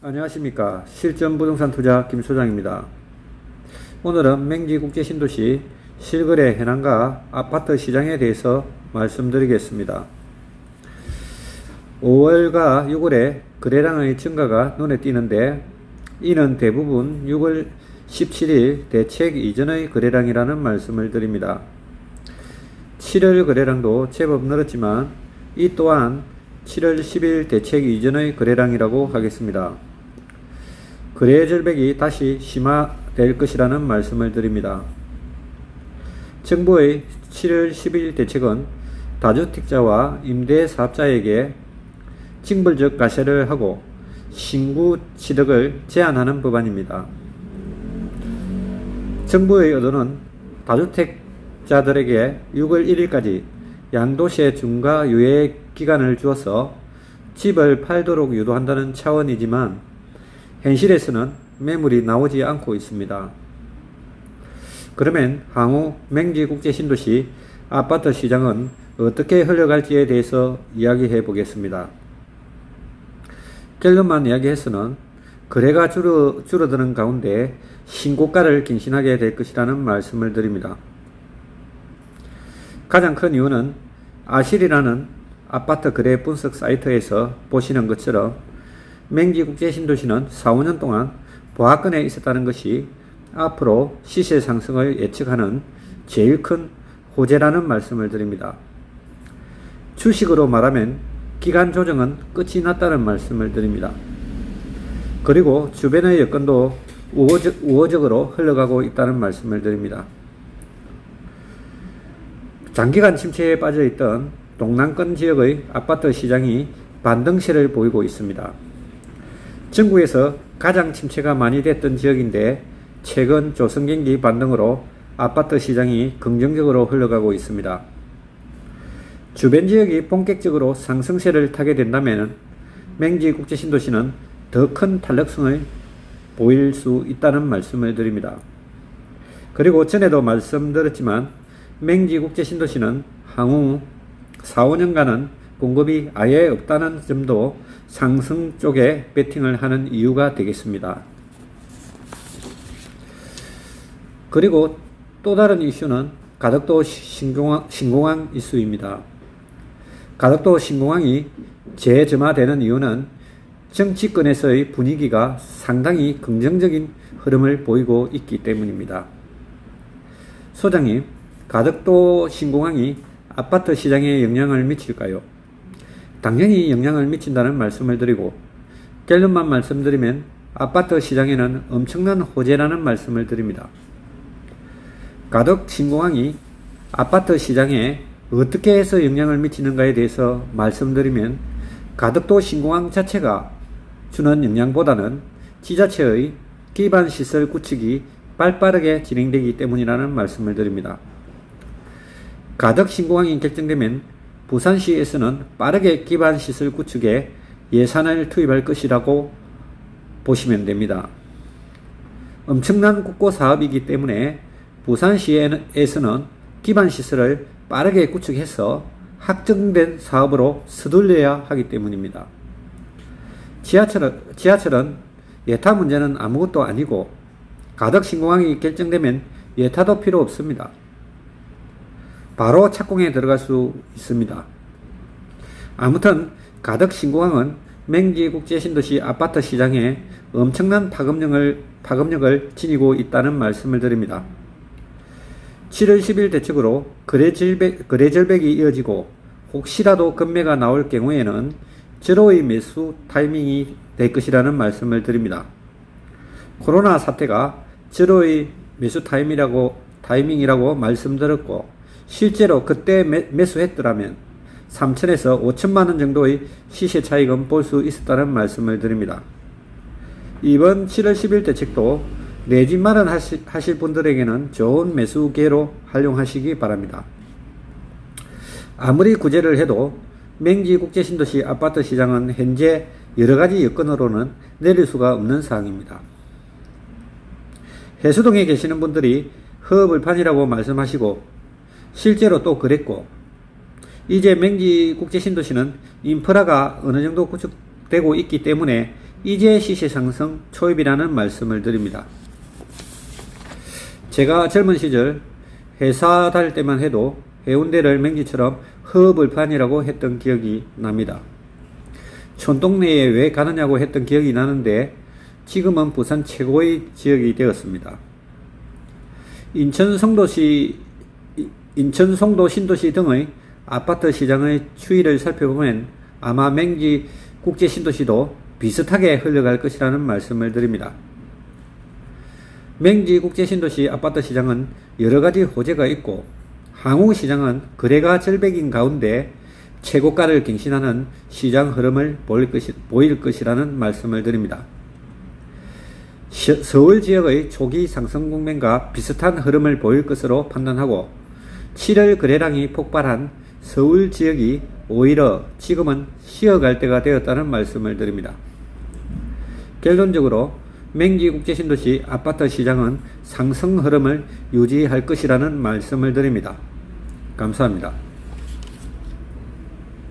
안녕하십니까. 실전부동산투자 김소장입니다. 오늘은 맹지국제신도시 실거래 현황과 아파트 시장에 대해서 말씀드리겠습니다. 5월과 6월에 거래량의 증가가 눈에 띄는데 이는 대부분 6월 17일 대책 이전의 거래량이라는 말씀을 드립니다. 7월 거래량도 제법 늘었지만 이 또한 7월 10일 대책 이전의 거래량이라고 하겠습니다. 거래 절벽이 다시 심화될 것이라는 말씀을 드립니다. 정부의 7월 10일 대책은 다주택자와 임대사업자에게 징벌적 과세를 하고 신규 취득을 제한하는 법안입니다. 정부의 의도는 다주택자들에게 6월 1일까지 양도세 중과 유예 기간을 주어서 집을 팔도록 유도한다는 차원이지만 현실에서는 매물이 나오지 않고 있습니다. 그러면 향후 맹지국제신도시 아파트 시장은 어떻게 흘러갈지에 대해서 이야기해 보겠습니다. 결론만 이야기해서는 거래가 줄어드는 가운데 신고가를 갱신하게 될 것이라는 말씀을 드립니다. 가장 큰 이유는 아실이라는 아파트 거래 분석 사이트에서 보시는 것처럼 맹지국제신도시는 4, 5년 동안 보합권에 있었다는 것이 앞으로 시세 상승을 예측하는 제일 큰 호재라는 말씀을 드립니다. 주식으로 말하면 기간 조정은 끝이 났다는 말씀을 드립니다. 그리고 주변의 여건도 우호적으로 흘러가고 있다는 말씀을 드립니다. 장기간 침체에 빠져있던 동남권 지역의 아파트 시장이 반등세를 보이고 있습니다. 전국에서 가장 침체가 많이 됐던 지역인데 최근 조성경기 반등으로 아파트 시장이 긍정적으로 흘러가고 있습니다. 주변 지역이 본격적으로 상승세를 타게 된다면 맹지국제신도시는 더 큰 탄력성을 보일 수 있다는 말씀을 드립니다. 그리고 전에도 말씀드렸지만 맹지국제신도시는 향후 4, 5년간은 공급이 아예 없다는 점도 상승 쪽에 베팅을 하는 이유가 되겠습니다. 그리고 또 다른 이슈는 가덕도 신공항 이슈입니다. 가덕도 신공항이 재점화되는 이유는 정치권에서의 분위기가 상당히 긍정적인 흐름을 보이고 있기 때문입니다. 소장님, 가덕도 신공항이 아파트 시장에 영향을 미칠까요? 당연히 영향을 미친다는 말씀을 드리고 결론만 말씀드리면 아파트 시장에는 엄청난 호재라는 말씀을 드립니다. 가덕 신공항이 아파트 시장에 어떻게 해서 영향을 미치는가에 대해서 말씀드리면 가덕도 신공항 자체가 주는 영향보다는 지자체의 기반시설 구축이 빠르게 진행되기 때문이라는 말씀을 드립니다. 가덕 신공항이 결정되면 부산시에서는 빠르게 기반시설 구축에 예산을 투입할 것이라고 보시면 됩니다. 엄청난 국고 사업이기 때문에 부산시에서는 기반시설을 빠르게 구축해서 확정된 사업으로 서둘러야 하기 때문입니다. 지하철은 예타 문제는 아무것도 아니고 가덕 신공항이 결정되면 예타도 필요 없습니다. 바로 착공에 들어갈 수 있습니다. 아무튼 가덕 신공항은 맹지국제신도시 아파트 시장에 엄청난 파급력을 지니고 있다는 말씀을 드립니다. 7월 10일 대책으로 거래 절벽이 이어지고 혹시라도 급매가 나올 경우에는 절호의 매수 타이밍이 될 것이라는 말씀을 드립니다. 코로나 사태가 절호의 매수 타이밍이라고 말씀드렸고 실제로 그때 매수했더라면 3천에서 5천만원 정도의 시세 차익은 볼 수 있었다는 말씀을 드립니다. 이번 7월 10일 대책도 내 집 마련하실 분들에게는 좋은 매수 기회로 활용하시기 바랍니다. 아무리 구제를 해도 맹지국제신도시 아파트 시장은 현재 여러가지 여건으로는 내릴 수가 없는 상황입니다. 해수동에 계시는 분들이 허허벌판이라고 말씀하시고 실제로 또 그랬고 이제 맹지국제신도시는 인프라가 어느 정도 구축되고 있기 때문에 이제 시세 상승 초입이라는 말씀을 드립니다. 제가 젊은 시절 회사 다닐 때만 해도 해운대를 맹지처럼 허허벌판이라고 했던 기억이 납니다. 촌동네에 왜 가느냐고 했던 기억이 나는데 지금은 부산 최고의 지역이 되었습니다. 인천 송도 신도시 등의 아파트 시장의 추이를 살펴보면 아마 맹지 국제신도시도 비슷하게 흘러갈 것이라는 말씀을 드립니다. 맹지 국제신도시 아파트 시장은 여러가지 호재가 있고 항우시장은 거래가 절벽인 가운데 최고가를 갱신하는 시장 흐름을 보일 것이라는 말씀을 드립니다. 서울 지역의 초기 상승 국면과 비슷한 흐름을 보일 것으로 판단하고 7월 거래량이 폭발한 서울 지역이 오히려 지금은 쉬어갈 때가 되었다는 말씀을 드립니다. 결론적으로 맹지 국제신도시 아파트 시장은 상승 흐름을 유지할 것이라는 말씀을 드립니다. 감사합니다.